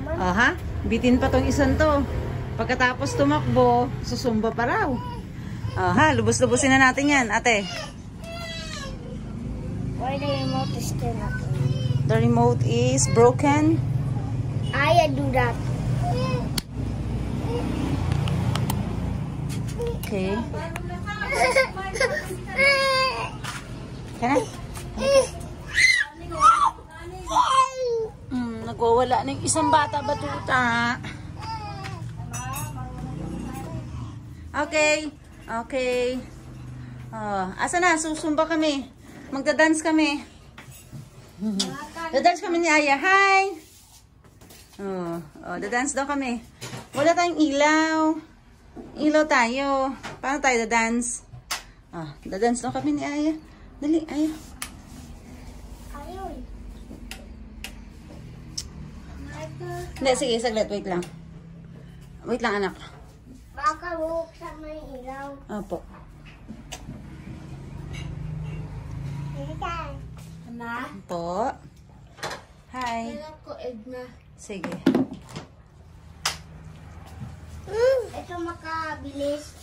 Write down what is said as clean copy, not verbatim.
Oh, ha? Bitin pa tong isan to. Pagkatapos tumakbo, susumba pa raw. Oh, ha? Lubos-lubusin na natin yan, ate. Why the remote is still not on? The remote is broken. I do that. Okay. Kana? Nagwawala ng isang bata batuta. Okay. Okay. Oh, asa na? Susumba kami. Magda-dance kami. Da-dance kami ni Aya. Hi! Da-dance daw kami. Wala tayong ilaw. Ilaw tayo. Paano tayo da-dance? Da-dance daw kami ni Aya. Dali, Aya. Hindi, sige, saglit. Wait lang. Wait lang, anak. Baka buksan mo yung ilaw. Opo. Na? Po. Hi. Alam ko, egg na. Sige. Ito makabilis.